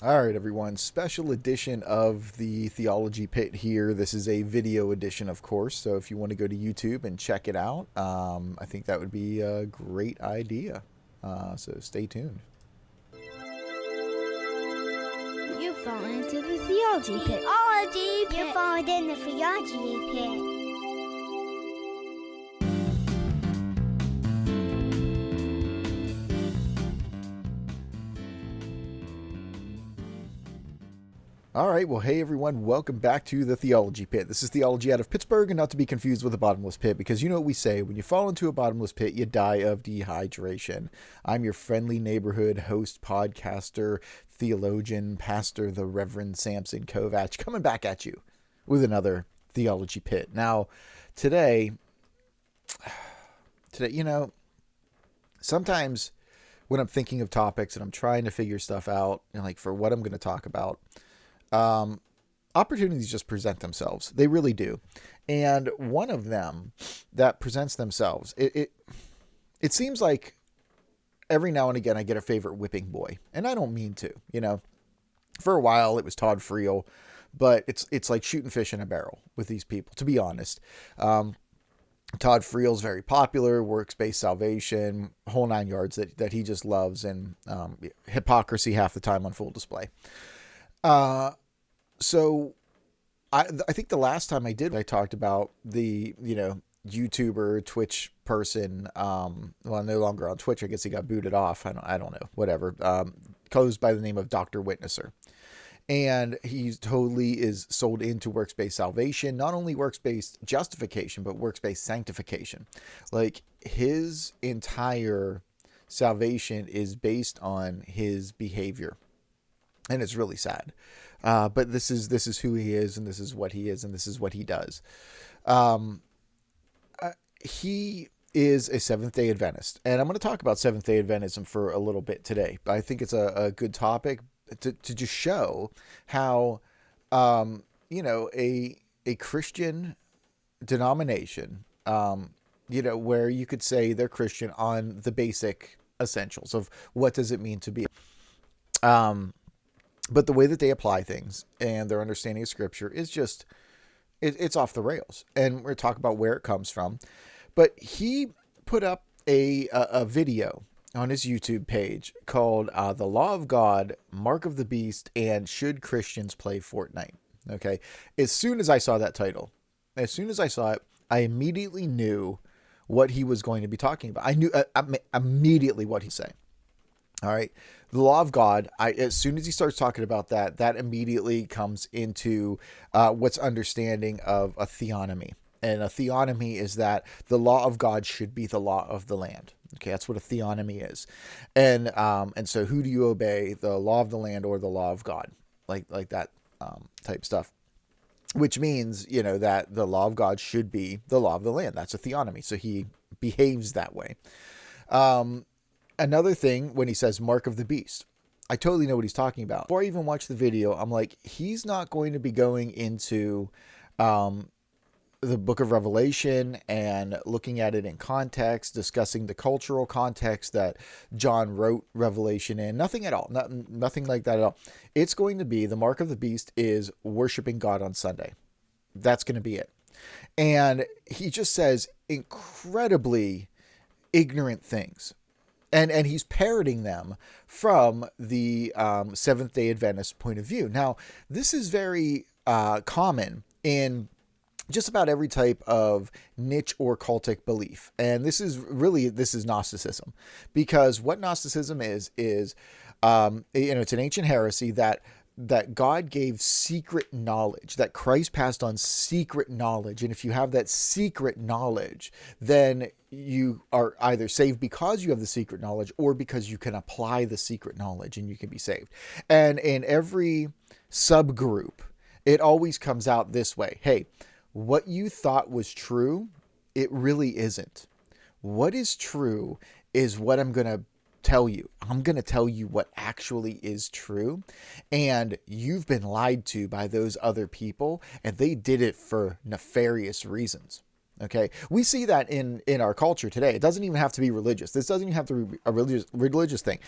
All right, everyone. Special edition of the Theology Pit here. This is a video edition, of course. So if you want to go to YouTube and check it out, I think that would be a great idea. So stay tuned. You've fallen into the theology pit. Theology pit. You've fallen in the theology pit. All right. Well, hey, everyone. Welcome back to the Theology Pit. This is theology out of Pittsburgh, and not to be confused with a bottomless pit, because you know what we say. When you fall into a bottomless pit, you die of dehydration. I'm your friendly neighborhood host, podcaster, theologian, pastor, the Reverend Samson Kovacs, coming back at you with another Theology Pit. Now, today, sometimes when I'm thinking of topics and I'm trying to figure stuff out, like for what I'm going to talk about, opportunities just present themselves. They really do. And one of them that presents themselves, it seems like every now and again I get a favorite whipping boy, and I don't mean to. For a while it was Todd Friel, but it's like shooting fish in a barrel with these people, to be honest. Todd Friel's very popular, works-based salvation, whole nine yards that he just loves, and hypocrisy half the time on full display. So I think the last time I talked about the, YouTuber, Twitch person, well, no longer on Twitch. I guess he got booted off. I don't know, whatever. Goes by the name of Dr. Witnesser. And he totally is sold into works-based salvation, not only works-based justification, but works-based sanctification. Like, his entire salvation is based on his behavior. And it's really sad. But this is who he is, and this is what he is, and this is what he does. He is a Seventh Day Adventist, and I'm going to talk about Seventh Day Adventism for a little bit today. I think it's a good topic to just show how, a Christian denomination, where you could say they're Christian on the basic essentials of what does it mean to be. But the way that they apply things and their understanding of Scripture is just, it's off the rails. And we're going to talk about where it comes from. But he put up a video on his YouTube page called The Law of God, Mark of the Beast, and Should Christians Play Fortnite? Okay. As soon as I saw that title, as soon as I saw it, I immediately knew what he was going to be talking about. I knew immediately what he'd say. All right. The law of God, as soon as he starts talking about that immediately comes into what's understanding of a theonomy. And a theonomy is that the law of God should be the law of the land. Okay, that's what a theonomy is. And so who do you obey, the law of the land or the law of God? Like that type stuff. Which means, that the law of God should be the law of the land. That's a theonomy. So he behaves that way. Another thing, when he says mark of the beast, I totally know what he's talking about. Before I even watch the video, I'm like, he's not going to be going into the book of Revelation and looking at it in context, discussing the cultural context that John wrote Revelation in. Nothing at all. Nothing like that at all. It's going to be the mark of the beast is worshiping God on Sunday. That's going to be it. And he just says incredibly ignorant things. And he's parroting them from the Seventh Day Adventist point of view. Now, this is very common in just about every type of niche or cultic belief. And this is Gnosticism. Because what Gnosticism is it's an ancient heresy that God gave secret knowledge, that Christ passed on secret knowledge. And if you have that secret knowledge, then you are either saved because you have the secret knowledge or because you can apply the secret knowledge and you can be saved. And in every subgroup, it always comes out this way. Hey, what you thought was true, it really isn't. What is true is what I'm going to tell you. I'm going to tell you what actually is true. And you've been lied to by those other people, and they did it for nefarious reasons. Okay, we see that in our culture today. It doesn't even have to be religious. This doesn't even have to be a religious thing.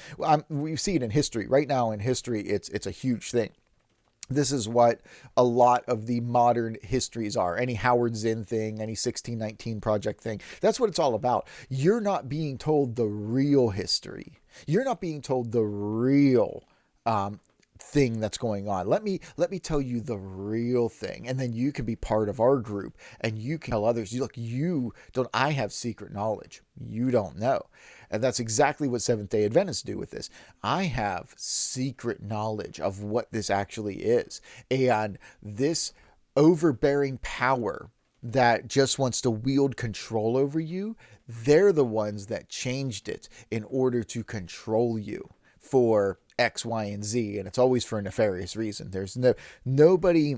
We see it in history right now. In history, it's a huge thing. This is what a lot of the modern histories are. Any Howard Zinn thing, any 1619 Project thing. That's what it's all about. You're not being told the real history. You're not being told the real thing that's going on. Let me tell you the real thing, and then you can be part of our group, and you can tell others. Look, you don't. I have secret knowledge. You don't know, and that's exactly what Seventh Day Adventists do with this. I have secret knowledge of what this actually is, and this overbearing power that just wants to wield control over you. They're the ones that changed it in order to control you for X, Y, and Z, and it's always for a nefarious reason. There's nobody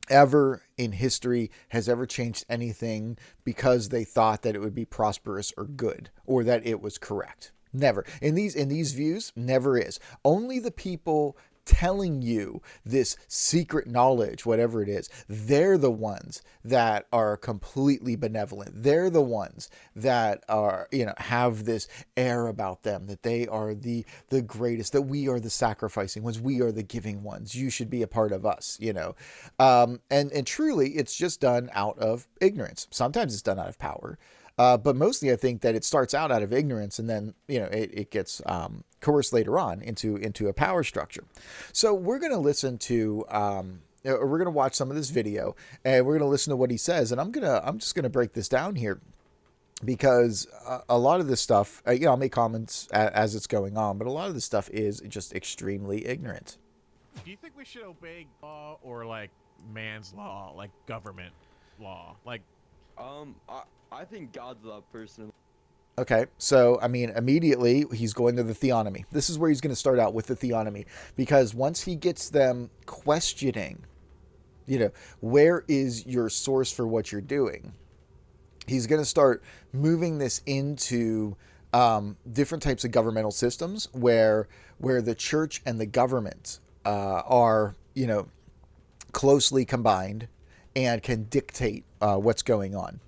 ever in history has ever changed anything because they thought that it would be prosperous or good or that it was correct. Never. In these views, never is. Only the people telling you this secret knowledge, whatever it is, they're the ones that are completely benevolent. They're the ones that are, have this air about them, that they are the greatest, that we are the sacrificing ones, we are the giving ones. You should be a part of us, and truly it's just done out of ignorance. Sometimes it's done out of power. But mostly I think that it starts out of ignorance, and then, it gets coerced later on into a power structure. So we're going to listen to, we're going to watch some of this video, and we're going to listen to what he says. And I'm just going to break this down here because a lot of this stuff, I'll make comments as it's going on, but a lot of this stuff is just extremely ignorant. Do you think we should obey law or like man's law, like government law? Like, I think God's law personally. Okay, so, immediately he's going to the theonomy. This is where he's going to start out with the theonomy, because once he gets them questioning, where is your source for what you're doing? He's going to start moving this into different types of governmental systems where the church and the government are, closely combined and can dictate what's going on.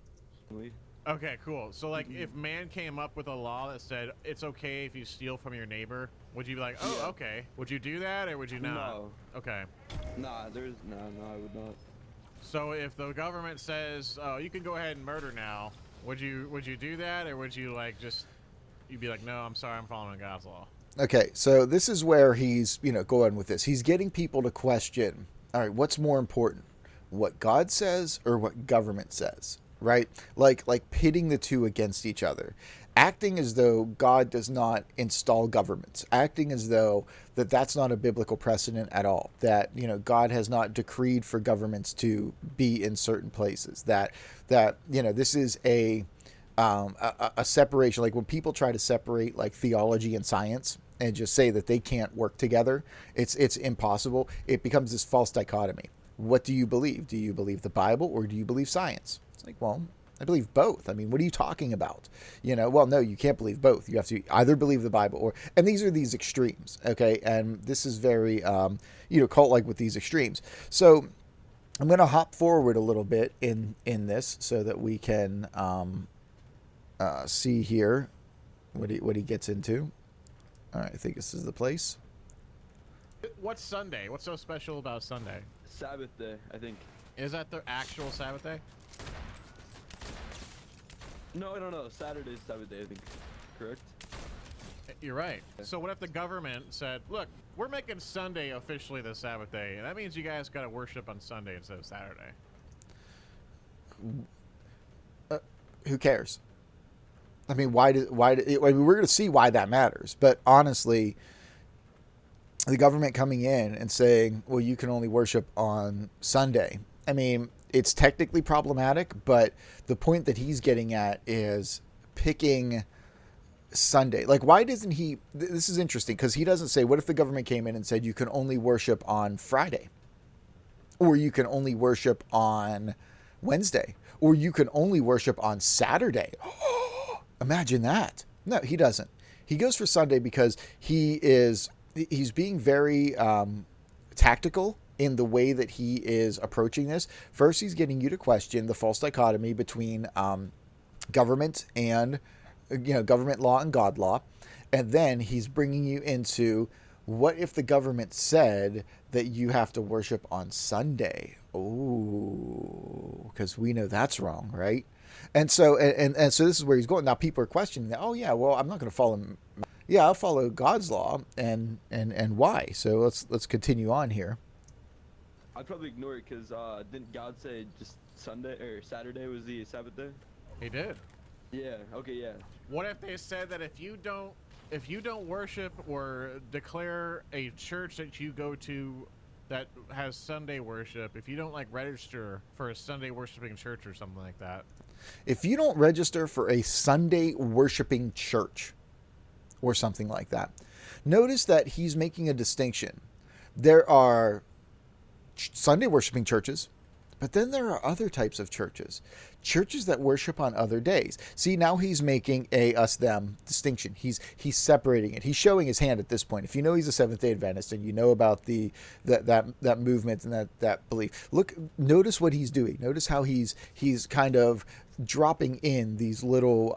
okay, cool. So like if man came up with a law that said it's okay if you steal from your neighbor, would you be like, oh, okay. Would you do that or would you not? No. Okay. No, I would not. So if the government says, oh, you can go ahead and murder now, would you do that, or would you you'd be like, no, I'm sorry, I'm following God's law? Okay, so this is where he's, going with this. He's getting people to question, all right, what's more important, what God says or what government says, right? Like pitting the two against each other, acting as though God does not install governments, acting as though that's not a biblical precedent at all, that, God has not decreed for governments to be in certain places, that this is a separation. Like when people try to separate like theology and science and just say that they can't work together, it's impossible. It becomes this false dichotomy. What do you believe? Do you believe the Bible or do you believe science? It's like, well, I believe both. I mean, what are you talking about? Well, no, you can't believe both. You have to either believe the Bible and these are these extremes. Okay. And this is very, cult-like with these extremes. So I'm going to hop forward a little bit in this so that we can, see here what he gets into. All right. I think this is the place. What's Sunday? What's so special about Sunday? Sabbath day, I think. Is that the actual Sabbath day? No. Saturday's Sabbath day, I think. Correct? You're right. So what if the government said, look, we're making Sunday officially the Sabbath day, and that means you guys got to worship on Sunday instead of Saturday? Who cares? I mean, we're going to see why that matters. But honestly, the government coming in and saying, well, you can only worship on Sunday. I mean, it's technically problematic, but the point that he's getting at is picking Sunday. Like, why doesn't he? This is interesting because he doesn't say, what if the government came in and said you can only worship on Friday? Or you can only worship on Wednesday? Or you can only worship on Saturday? Imagine that. No, he doesn't. He goes for Sunday because he's being very tactical in the way that he is approaching this. First, he's getting you to question the false dichotomy between government and government law and God law. And then he's bringing you into, what if the government said that you have to worship on Sunday? Oh, because we know that's wrong, right? And so and so this is where he's going. Now people are questioning that. Oh yeah, well, I'm not going to follow him. Yeah, I'll follow God's law, and why? So let's continue on here. I'd probably ignore it because didn't God say just Sunday or Saturday was the Sabbath day? He did. Yeah. Okay. Yeah. What if they said that if you don't worship or declare a church that you go to that has Sunday worship, if you don't like register for a Sunday worshiping church or something like that. If you don't register for a Sunday worshiping church or something like that, notice that he's making a distinction. There are Sunday worshiping churches, but then there are other types of churches that worship on other days. See, now he's making a us-them distinction. He's separating it. He's showing his hand at this point. If you know he's a Seventh Day Adventist and you know about that movement and that belief, notice what he's doing. Notice how he's kind of dropping in these little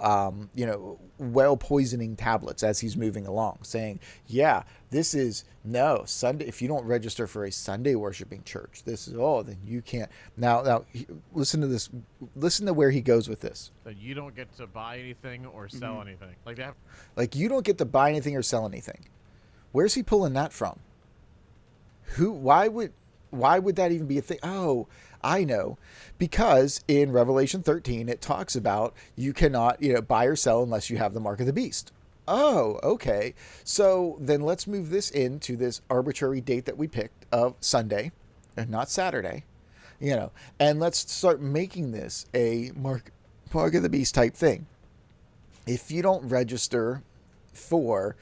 well poisoning tablets as he's moving along, saying, yeah, this is no Sunday. If you don't register for a Sunday worshiping church, then you can't. Now listen to this. Listen to where he goes with this. That you don't get to buy anything or sell anything. Like that. Like you don't get to buy anything or sell anything. Where's he pulling that from? Why would that even be a thing? Oh, I know. Because in Revelation 13, it talks about you cannot, buy or sell unless you have the mark of the beast. Oh, okay. So then let's move this into this arbitrary date that we picked of Sunday and not Saturday, and let's start making this a mark of the beast type thing. If you don't register for,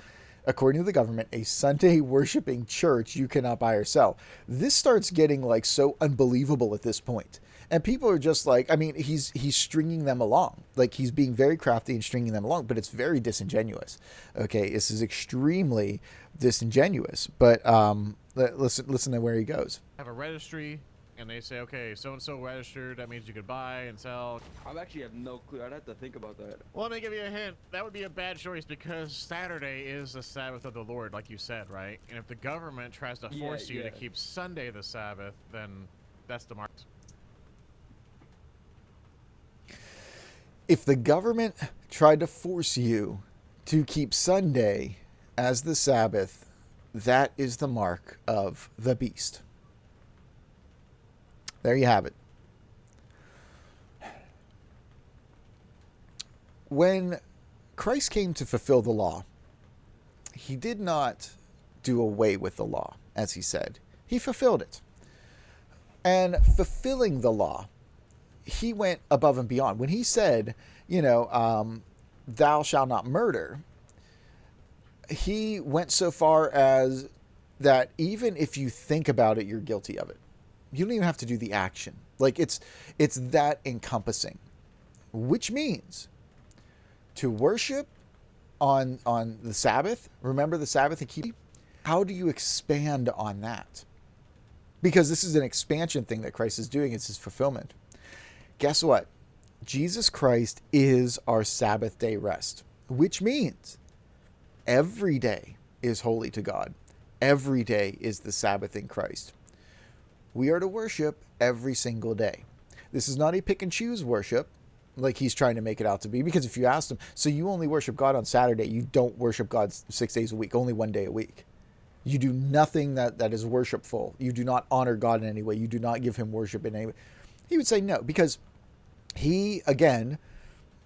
according to the government, a Sunday worshiping church, you cannot buy or sell. This starts getting like so unbelievable at this point. And people are just like, he's stringing them along. Like he's being very crafty and stringing them along, but it's very disingenuous. Okay, this is extremely disingenuous. But listen to where he goes. Have a registry, and they say, okay, so-and-so registered, that means you could buy and sell. I actually have no clue. I'd have to think about that. Well, let me give you a hint. That would be a bad choice because Saturday is the Sabbath of the Lord, like you said, right? And if the government tries to force you to keep Sunday the Sabbath, then that's the mark. If the government tried to force you to keep Sunday as the Sabbath, that is the mark of the beast. There you have it. When Christ came to fulfill the law, he did not do away with the law, as he said. He fulfilled it. And fulfilling the law, he went above and beyond. When he said, thou shalt not murder, he went so far as that even if you think about it, you're guilty of it. You don't even have to do the action. Like it's that encompassing, which means to worship on the Sabbath, remember the Sabbath and keep. How do you expand on that? Because this is an expansion thing that Christ is doing. It's his fulfillment. Guess what? Jesus Christ is our Sabbath day rest, which means every day is holy to God. Every day is the Sabbath in Christ. We are to worship every single day. This is not a pick and choose worship like he's trying to make it out to be, because if you ask him, so you only worship God on Saturday, you don't worship God 6 days a week, only 1 day a week. You do nothing that is worshipful. You do not honor God in any way. You do not give him worship in any way. He would say no, because he's been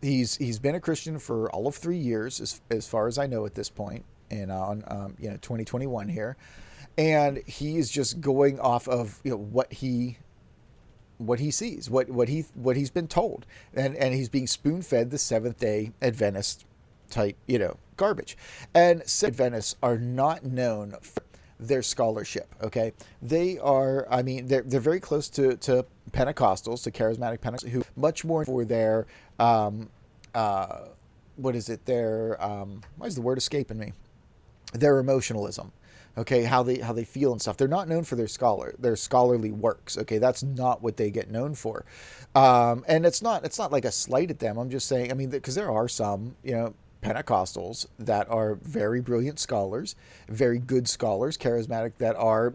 a Christian for all of 3 years, as far as I know at this point, and on 2021 here, and he is just going off of what he sees, what he's been told, and he's being spoon fed the Seventh Day Adventist type garbage. And Adventists are not known for their scholarship. Okay, they are. They're very close to Pentecostals, to charismatic Pentecostals, who much more for their what is it? Their why is the word escaping me? Their emotionalism. Okay, how they feel and stuff. They're not known for their scholarly works. Okay, that's not what they get known for, and it's not like a slight at them. I'm just saying. I mean, because there are some, Pentecostals that are very brilliant scholars, very good scholars, charismatic, that are,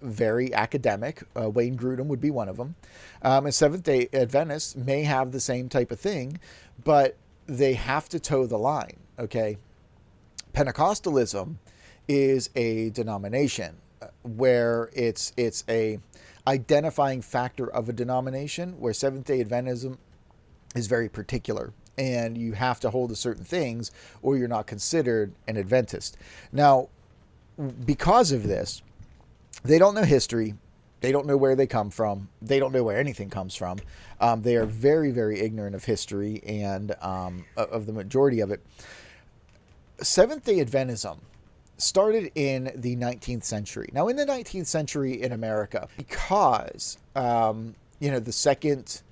very academic. Wayne Grudem would be one of them. And Seventh Day Adventists may have the same type of thing, but they have to toe the line. Okay, Pentecostalism is a denomination where it's a identifying factor of a denomination, where Seventh-day Adventism is very particular, and you have to hold to certain things or you're not considered an Adventist. Now, because of this, they don't know history. They don't know where they come from. They don't know where anything comes from. They are very, very ignorant of history and of the majority of it. Seventh-day Adventism started in the 19th century. Now, in the 19th century in America, because, the Second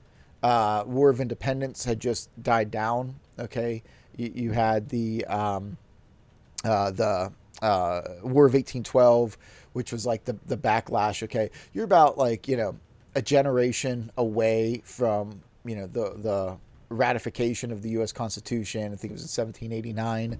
War of Independence had just died down, okay? You had the War of 1812, which was like the backlash, okay? You're about a generation away from, the ratification of the U.S. Constitution. I think it was in 1789.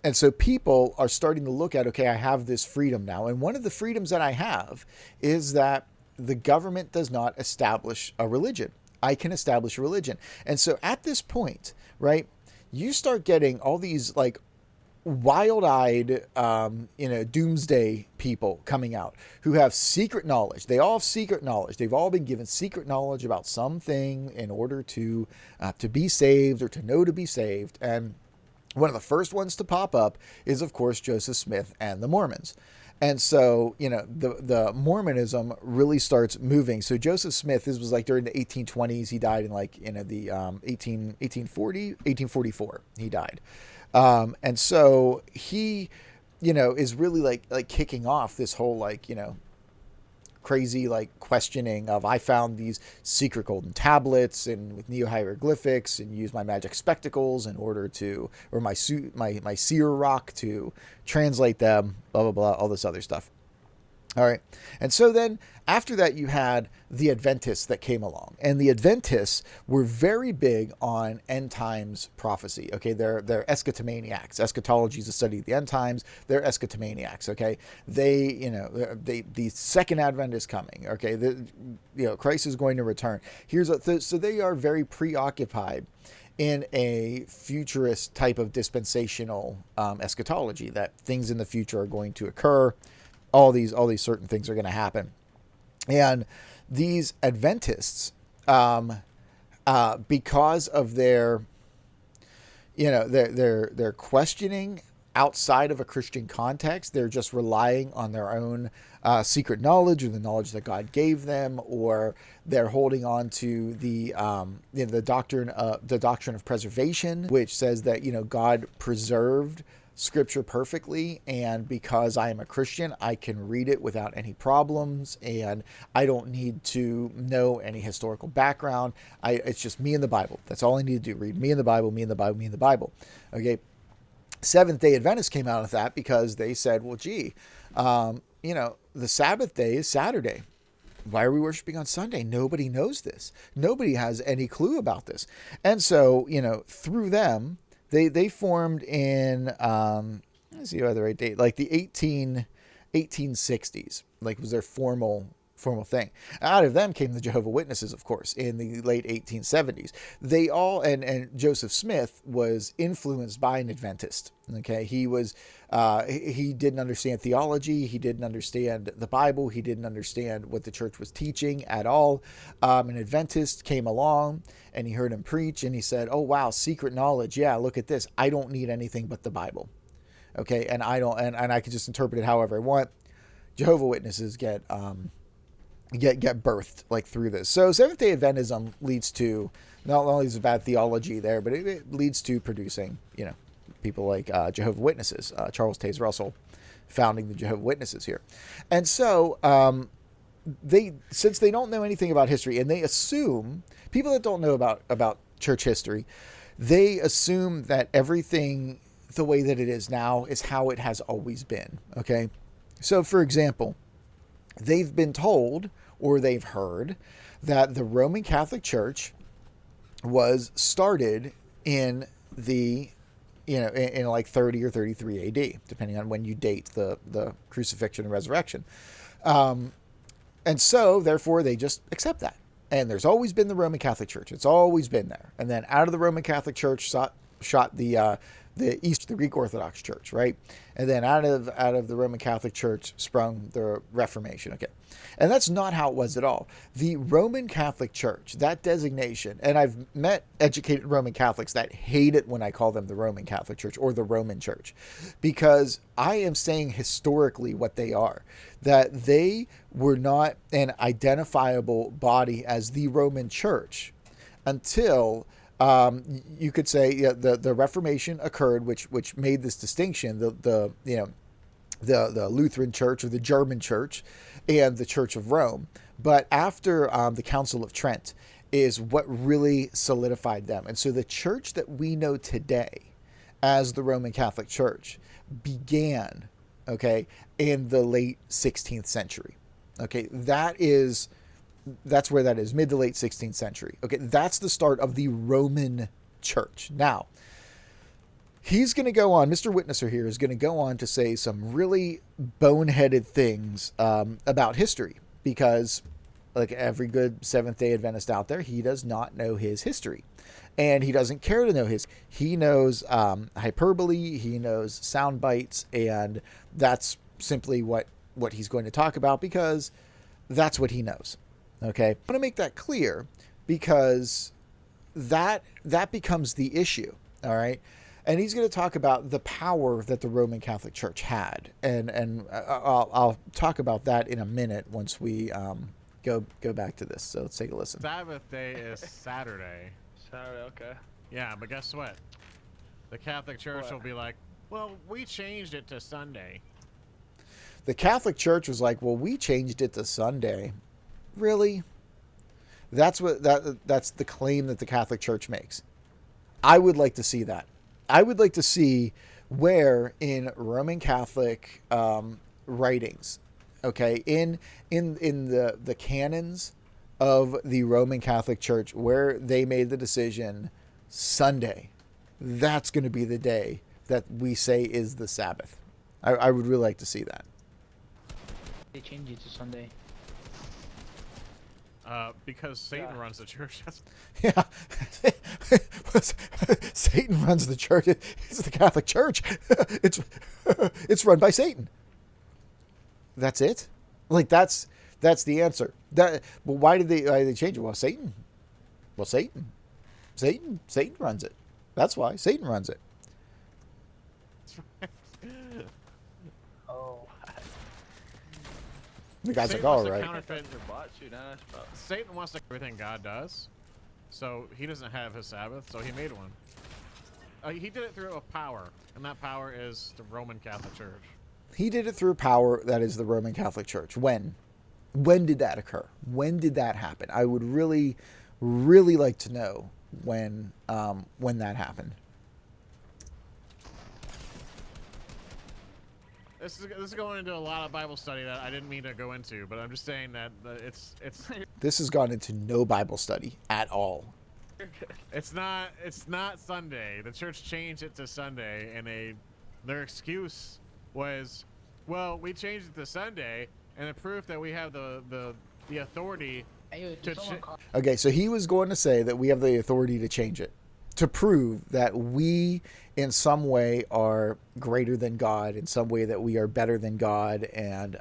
And so people are starting to look at, okay, I have this freedom now. And one of the freedoms that I have is that the government does not establish a religion. I can establish a religion. And so at this point, right, you start getting all these wild-eyed, doomsday people coming out who have secret knowledge. They all have secret knowledge. They've all been given secret knowledge about something in order to be saved or to know to be saved. And one of the first ones to pop up is, of course, Joseph Smith and the Mormons. And so, the Mormonism really starts moving. So Joseph Smith, this was during the 1820s. He died in the 1844. He died. And so he, is really like kicking off this whole crazy questioning of, I found these secret golden tablets and with neo-hieroglyphics and used my magic spectacles in order to, or my seer rock to translate them, blah, blah, blah, all this other stuff. All right. And so then after that, you had the Adventists that came along, and the Adventists were very big on end times prophecy. Okay. They're eschatomaniacs. Eschatology is the study of the end times. They're eschatomaniacs. Okay. The second Advent is coming. Okay. Christ is going to return. So they are very preoccupied in a futurist type of dispensational eschatology, that things in the future are going to occur. All these certain things are going to happen. And these Adventists, because of their questioning outside of a Christian context, they're just relying on their own secret knowledge, or the knowledge that God gave them, or they're holding on to the doctrine of preservation, which says that God preserved Scripture perfectly, and because I am a Christian, I can read it without any problems, and I don't need to know any historical background. It's just me and the Bible. That's all I need to do. Read me and the Bible, me and the Bible, me and the Bible. Okay. Seventh-day Adventists came out of that because they said, well, gee, the Sabbath day is Saturday. Why are we worshiping on Sunday? Nobody knows this. Nobody has any clue about this. And so, through them, they formed in, let's see what the right date, the 1860s, was their formal thing. Out of them came the Jehovah's Witnesses, of course, in the late 1870s. They all, and Joseph Smith was influenced by an Adventist. Okay. He was, he didn't understand theology. He didn't understand the Bible. He didn't understand what the church was teaching at all. An Adventist came along and he heard him preach, and he said, oh, wow, secret knowledge. Yeah. Look at this. I don't need anything but the Bible. Okay. And I don't, and I can just interpret it however I want. Jehovah's Witnesses get birthed through this. So Seventh-day Adventism leads to, not only is bad theology there, but it leads to producing, people like Jehovah's Witnesses, Charles Taze Russell, founding the Jehovah's Witnesses here. And so since they don't know anything about history, and they assume, people that don't know about church history, they assume that everything the way that it is now is how it has always been. Okay. So, for example, they've been told or they've heard that the Roman Catholic Church was started in the, in like 30 or 33 AD, depending on when you date the crucifixion and resurrection. And so, therefore, they just accept that. And there's always been the Roman Catholic Church. It's always been there. And then out of the Roman Catholic Church shot the Greek Orthodox Church, right? And then out of the Roman Catholic Church sprung the Reformation. Okay. And that's not how it was at all. The Roman Catholic Church, that designation, and I've met educated Roman Catholics that hate it when I call them the Roman Catholic Church or the Roman Church, because I am saying historically what they are, that they were not an identifiable body as the Roman Church until you could say the Reformation occurred, which made this distinction. The Lutheran Church or the German Church and the Church of Rome. But after the Council of Trent is what really solidified them. And so the church that we know today as the Roman Catholic Church began, okay, in the late 16th century. Okay, that's where that is, mid to late 16th century. Okay, that's the start of the Roman Church. Now, he's going to go on, Mr. Witnesser here is going to go on to say some really boneheaded things about history, because like every good Seventh Day Adventist out there, he does not know his history. And he doesn't care to know his. He knows hyperbole, he knows sound bites, and that's simply what he's going to talk about, because that's what he knows. Okay, I want to make that clear, because that becomes the issue. All right, and he's going to talk about the power that the Roman Catholic Church had, and I'll talk about that in a minute once we go back to this. So let's take a listen. Sabbath day is Saturday. Saturday, okay. Yeah, but guess what? The Catholic Church What? will be like, well, we changed it to Sunday. The Catholic Church was like, well, we changed it to Sunday. Really? That's the claim that the Catholic Church makes. I would like to see that. I would like to see where in Roman Catholic writings, okay, in the canons of the Roman Catholic Church, where they made the decision Sunday, that's going to be the day that we say is the Sabbath. I would really like to see that. They changed it to Sunday. Because Satan runs the church. Yeah. Satan runs the church. It's the Catholic Church. It's run by Satan. That's it? Like that's the answer. Well, why did they change it? Well, Satan runs it. That's why Satan runs it. Oh. The guy's Satan like, all wants to right. counterfeit- Satan wants to everything God does, so he doesn't have his Sabbath, so he made one. He did it through a power, and that power is the Roman Catholic Church. He did it through power that is the Roman Catholic Church. When did that occur? When did that happen? I would really, really like to know when that happened. This is going into a lot of Bible study that I didn't mean to go into, but I'm just saying that it's This has gone into no Bible study at all. it's not Sunday. The church changed it to Sunday, and their excuse was, well, we changed it to Sunday, and the proof that we have the authority to Okay, so he was going to say that we have the authority to change it, to prove that we in some way are greater than God, in some way that we are better than God, and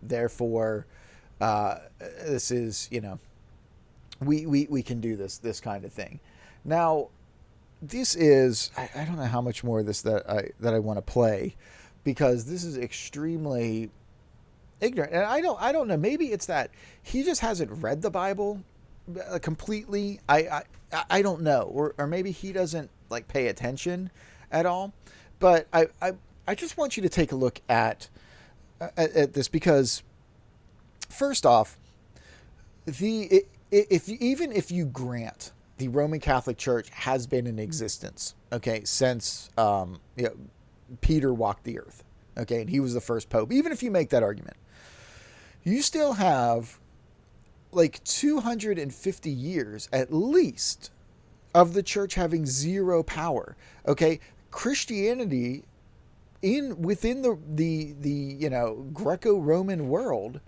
therefore this is, we can do this kind of thing. Now, this is, I don't know how much more of this that I want to play, because this is extremely ignorant, and I don't know, maybe it's that he just hasn't read the Bible completely. I don't know, or maybe he doesn't like pay attention at all. But I just want you to take a look at this, because first off, even if you grant the Roman Catholic Church has been in existence, okay, since Peter walked the earth, okay, and he was the first pope. Even if you make that argument, you still have like 250 years at least of the church having zero power. Okay, Christianity within the Greco-Roman world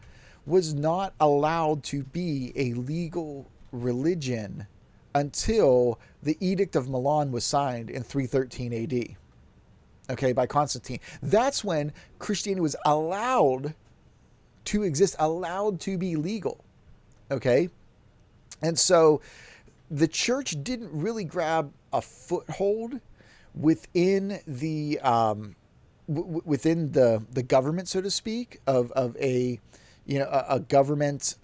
was not allowed to be a legal religion until the Edict of Milan was signed in 313 AD. Okay, by Constantine. That's when Christianity was allowed to exist, allowed to be legal. Okay, and so the church didn't really grab a foothold within the government, so to speak, of a government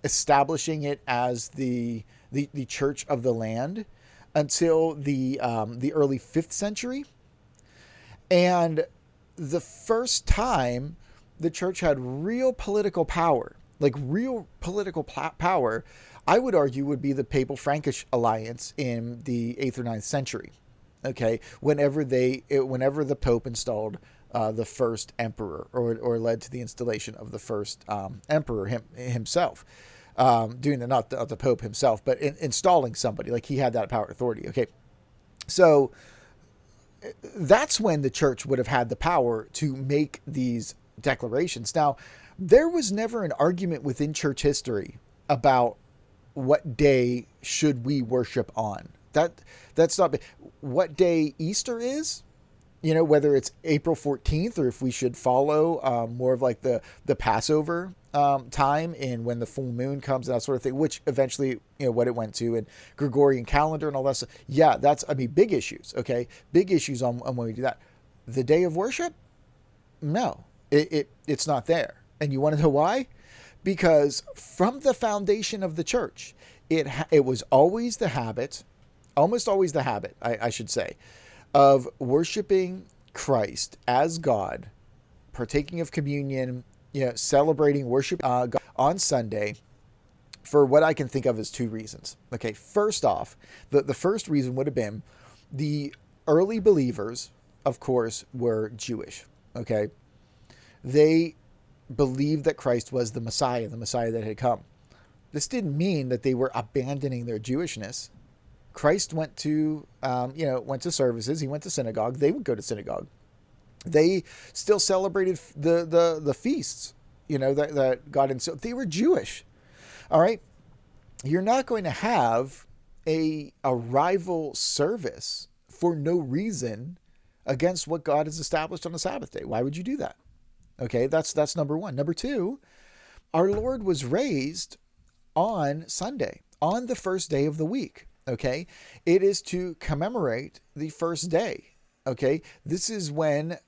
establishing it as the church of the land until the early 5th century. And the first time the church had real political power, I would argue would be the Papal-Frankish alliance in the 8th or 9th century. Okay, whenever the Pope installed the first emperor, or led to the installation of the first emperor himself, doing not the Pope himself, but installing somebody, like he had that power authority. Okay, so that's when the church would have had the power to make these declarations. Now, there was never an argument within church history about what day should we worship on. That's not what day Easter is, whether it's April 14th or if we should follow more of like the Passover time in when the full moon comes and that sort of thing, which eventually, what it went to, and Gregorian calendar and all that stuff. Yeah, that's, big issues. Okay. Big issues on when we do that. The day of worship? No, it's not there. And you want to know why? Because from the foundation of the church, it was always the habit, almost always the habit, I should say, of worshiping Christ as God, partaking of communion, celebrating worship God on Sunday, for what I can think of as 2 reasons. Okay, first off, the first reason would have been the early believers, of course, were Jewish. Okay, they believed that Christ was the Messiah that had come. This didn't mean that they were abandoning their Jewishness. Christ went to services. He went to synagogue. They would go to synagogue. They still celebrated the feasts, that God instilled. They were Jewish. All right. You're not going to have a rival service for no reason against what God has established on the Sabbath day. Why would you do that? Okay, that's number one. Number two, our Lord was raised on Sunday, on the first day of the week. Okay, it is to commemorate the first day. Okay, this is when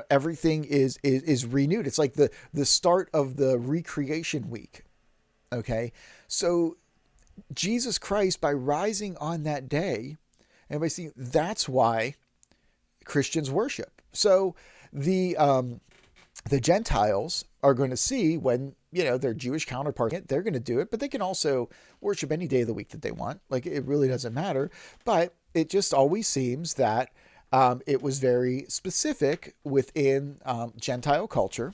everything is renewed. It's like the start of the recreation week. Okay, so Jesus Christ, by rising on that day, and by seeing, that's why Christians worship. So the Gentiles are going to see when, their Jewish counterpart, they're going to do it, but they can also worship any day of the week that they want. Like, it really doesn't matter. But it just always seems that it was very specific within Gentile culture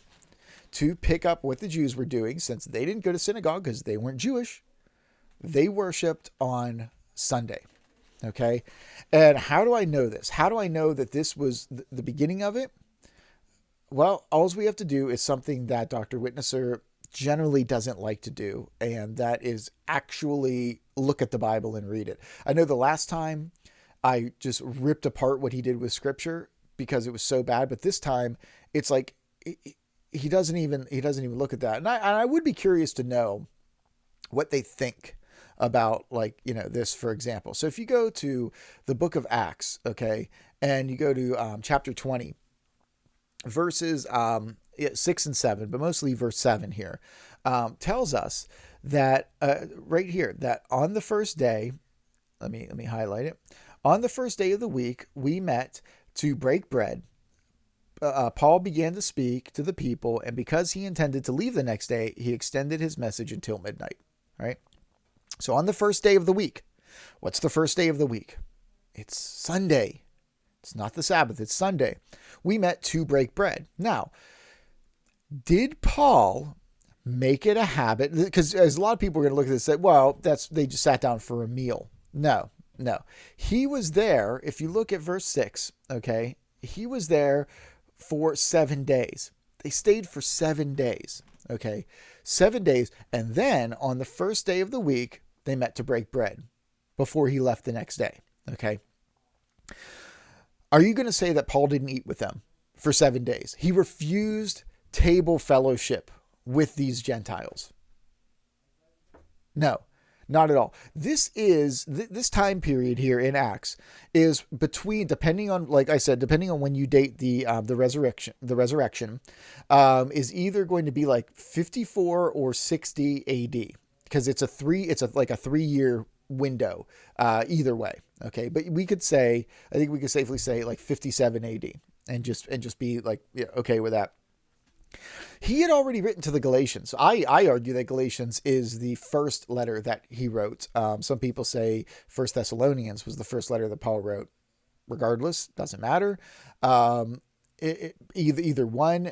to pick up what the Jews were doing, since they didn't go to synagogue because they weren't Jewish. They worshiped on Sunday. Okay. And how do I know this? How do I know that this was the beginning of it? Well, all we have to do is something that Dr. Witnesser generally doesn't like to do, and that is actually look at the Bible and read it. I know the last time I just ripped apart what he did with Scripture because it was so bad, but this time it's like he doesn't even look at that. And I would be curious to know what they think about, this, for example. So if you go to the book of Acts, okay, and you go to chapter 20, verses 6 and 7, but mostly verse 7 here, tells us that right here, that on the first day, let me highlight it. On the first day of the week, we met to break bread. Paul began to speak to the people, and because he intended to leave the next day, he extended his message until midnight. Right. So on the first day of the week, What's the first day of the week? It's Sunday. It's not the Sabbath, it's Sunday. We met to break bread. Now, did Paul make it a habit? Because as a lot of people are going to look at this and say, well, they just sat down for a meal. No. He was there. If you look at verse 6, okay, he was there for 7 days. They stayed for 7 days, okay, 7 days. And then on the first day of the week, they met to break bread before he left the next day, okay. Are you going to say that Paul didn't eat with them for 7 days? He refused table fellowship with these Gentiles. No, not at all. This time period here in Acts is between, depending on, like I said, depending on when you date the resurrection, is either going to be like 54 or 60 AD, because it's a 3-year window, either way. Okay. But I think we could safely say like 57 AD and just be like, yeah, okay with that. He had already written to the Galatians. I argue that Galatians is the first letter that he wrote. Some people say First Thessalonians was the first letter that Paul wrote. Regardless, doesn't matter. Either one,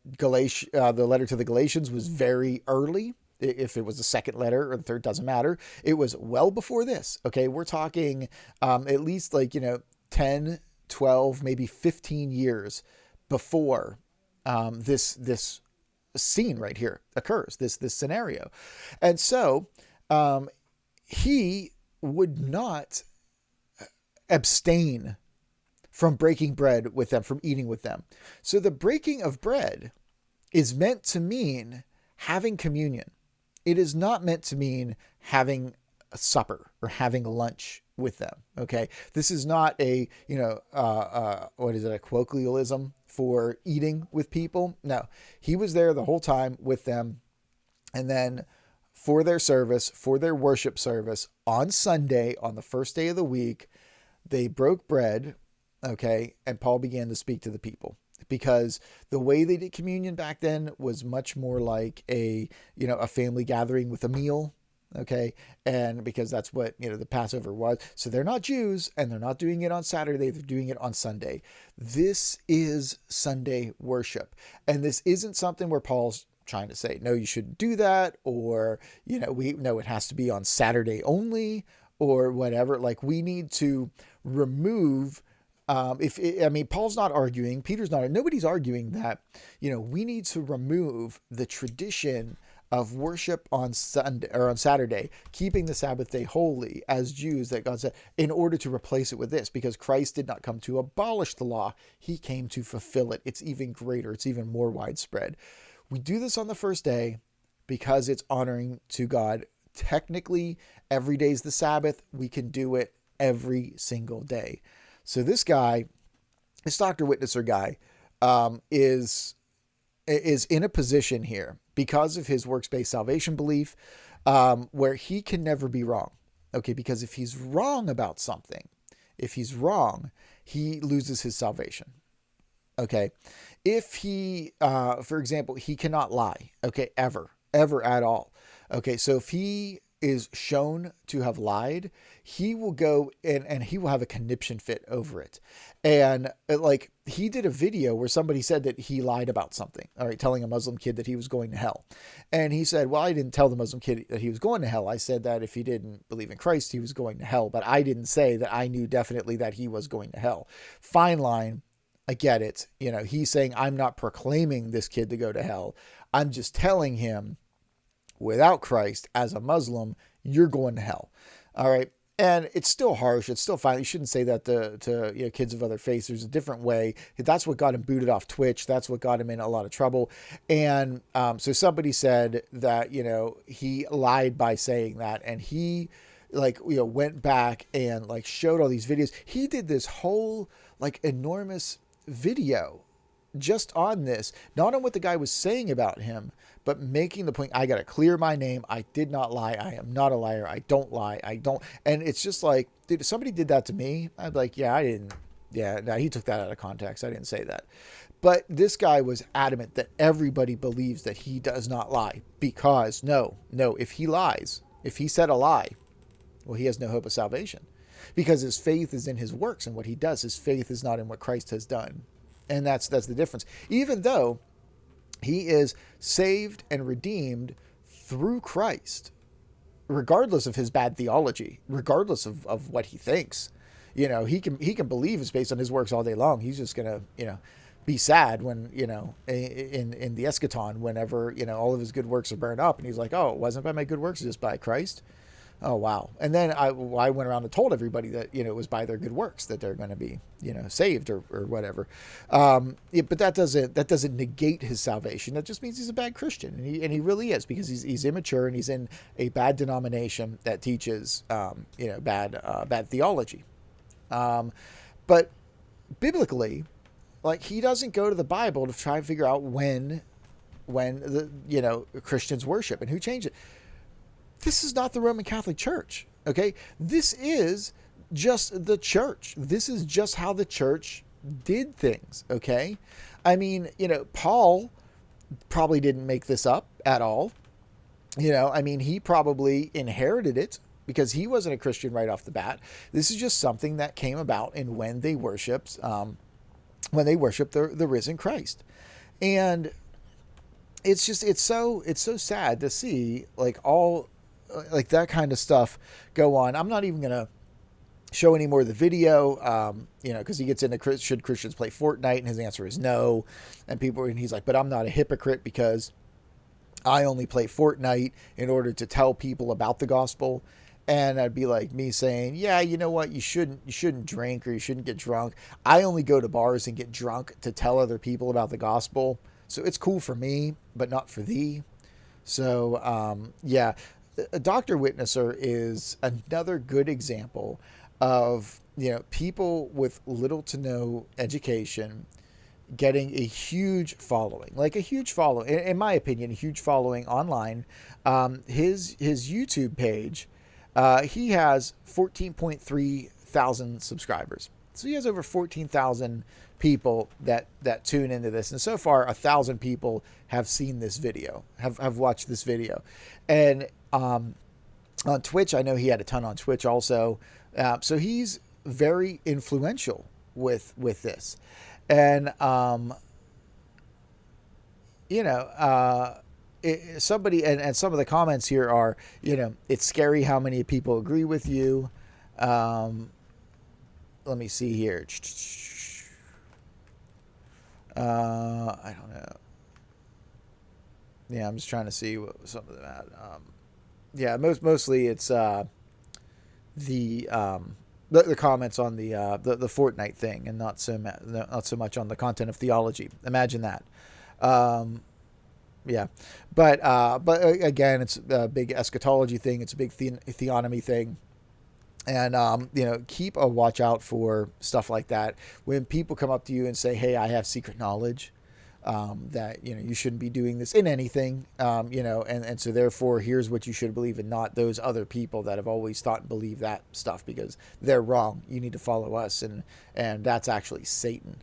the letter to the Galatians was very early. If it was the second letter or the third, doesn't matter. It was well before this. Okay, we're talking at least 10, 12, maybe 15 years before this scene right here occurs, this scenario. And so he would not abstain from breaking bread with them, from eating with them. So the breaking of bread is meant to mean having communion. It is not meant to mean having a supper or having lunch with them. Okay. This is not a colloquialism for eating with people. No, he was there the whole time with them. And then for their service, for their worship service on Sunday, on the first day of the week, they broke bread. Okay. And Paul began to speak to the people, because the way they did communion back then was much more like a family gathering with a meal. Okay. And because that's what, the Passover was. So they're not Jews, and they're not doing it on Saturday. They're doing it on Sunday. This is Sunday worship. And this isn't something where Paul's trying to say, no, you shouldn't do that. Or, it has to be on Saturday only or whatever. Like, we need to remove, Paul's not arguing, Peter's not, nobody's arguing that, we need to remove the tradition of worship on Sunday or on Saturday, keeping the Sabbath day holy as Jews, that God said, in order to replace it with this, because Christ did not come to abolish the law. He came to fulfill it. It's even greater. It's even more widespread. We do this on the first day because it's honoring to God. Technically, every day is the Sabbath. We can do it every single day. So this guy, this Dr. Witnesser guy, is in a position here because of his works-based salvation belief, where he can never be wrong. Okay, because if he's wrong about something, he loses his salvation. Okay, if he, for example, he cannot lie. Okay, ever at all. Okay, so if he is shown to have lied, he will go and he will have a conniption fit over it. And he did a video where somebody said that he lied about something, all right, telling a Muslim kid that he was going to hell. And he said, well, I didn't tell the Muslim kid that he was going to hell. I said that if he didn't believe in Christ, he was going to hell. But I didn't say that I knew definitely that he was going to hell. Fine line. I get it. He's saying, I'm not proclaiming this kid to go to hell. I'm just telling him, without Christ, as a Muslim, you're going to hell. All right. And it's still harsh. It's still fine. You shouldn't say that to kids of other faiths. There's a different way. That's what got him booted off Twitch. That's what got him in a lot of trouble. And so somebody said that, he lied by saying that. And he went back and showed all these videos. He did this whole enormous video just on this, not on what the guy was saying about him, but making the point, I got to clear my name. I did not lie. I am not a liar. I don't lie. I don't. And it's just like, dude, if somebody did that to me, I'd be like, yeah, I didn't. Yeah, no, he took that out of context. I didn't say that. But this guy was adamant that everybody believes that he does not lie, because no, if he lies, if he said a lie, Well, he has no hope of salvation because his faith is in his works and what he does. His faith is not in what Christ has done. And that's the difference. Even though he is saved and redeemed through Christ, regardless of his bad theology, regardless of what he thinks, he can believe it's based on his works all day long. He's just going to, be sad when, in the eschaton, whenever, all of his good works are burned up. And he's like, oh, it wasn't by my good works, it's just by Christ. Oh, wow. And then I went around and told everybody that, it was by their good works that they're going to be, saved or whatever. But that doesn't negate his salvation. That just means he's a bad Christian. And he really is, because he's immature and he's in a bad denomination that teaches, bad theology. But biblically, like, he doesn't go to the Bible to try and figure out when the, Christians worship and who changed it. This is not the Roman Catholic Church, okay? This is just the church. This is just how the church did things, okay? I mean, Paul probably didn't make this up at all. He probably inherited it because he wasn't a Christian right off the bat. This is just something that came about in when they worshiped the risen Christ. And it's so sad to see like that kind of stuff go on. I'm not even going to show any more of the video, because he gets into should Christians play Fortnite, and his answer is no. And he's like, but I'm not a hypocrite because I only play Fortnite in order to tell people about the gospel. And that'd be like me saying, yeah, you know what? You shouldn't drink, or you shouldn't get drunk. I only go to bars and get drunk to tell other people about the gospel. So it's cool for me, but not for thee. So, a Dr. Witnesser is another good example of, people with little to no education getting a huge following, in my opinion, a huge following online. His YouTube page, he has 14.3 thousand subscribers. So he has over 14,000 people that tune into this. And so far, 1,000 people have seen this video, have watched this video. And on Twitch, I know he had a ton on Twitch also. So he's very influential with this. And, somebody, and some of the comments here are, it's scary how many people agree with you. Let me see here. I don't know. Yeah, I'm just trying to see what some of them had. Mostly it's the comments on the Fortnite thing, and not so much on the content of theology. Imagine that. But again, it's a big eschatology thing. It's a big theonomy thing. And, keep a watch out for stuff like that. When people come up to you and say, hey, I have secret knowledge, that, you shouldn't be doing this in anything, and so therefore here's what you should believe, and not those other people that have always thought and believe that stuff, because they're wrong. You need to follow us. And that's actually Satan.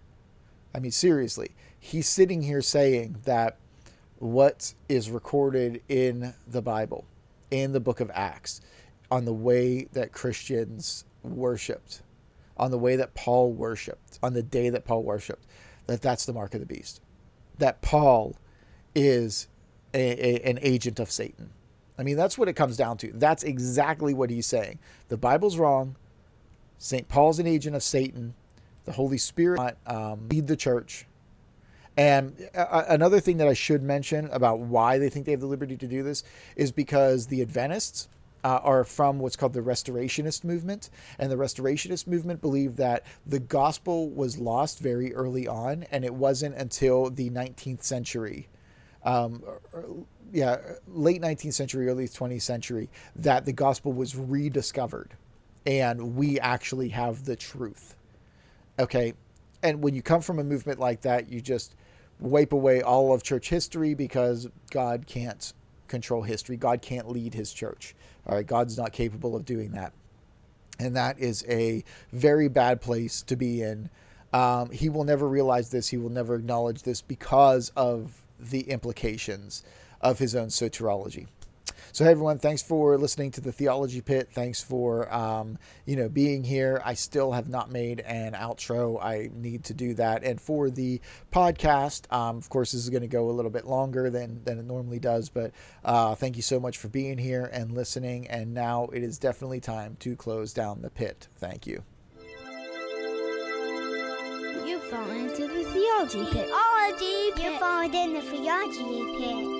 I mean, seriously, he's sitting here saying that what is recorded in the Bible, in the book of Acts, on the way that Christians worshipped, on the way that Paul worshipped, on the day that Paul worshipped, that's the mark of the beast. That Paul is an agent of Satan. I mean, that's what it comes down to. That's exactly what he's saying. The Bible's wrong. St. Paul's an agent of Satan. The Holy Spirit lead the church. And another thing that I should mention about why they think they have the liberty to do this is because the Adventists are from what's called the Restorationist movement. And the Restorationist movement believed that the gospel was lost very early on, and it wasn't until the 19th century, late 19th century, early 20th century, that the gospel was rediscovered, and we actually have the truth. Okay. And when you come from a movement like that, you just wipe away all of church history, because God can't control history. God can't lead his church. All right. God's not capable of doing that. And that is a very bad place to be in. He will never realize this. He will never acknowledge this because of the implications of his own soteriology. So, hey, everyone, thanks for listening to the Theology Pit. Thanks for, being here. I still have not made an outro. I need to do that. And for the podcast, of course, this is going to go a little bit longer than it normally does. But thank you so much for being here and listening. And now it is definitely time to close down the pit. Thank you. You've fallen into the theology pit. You've fallen in the theology pit.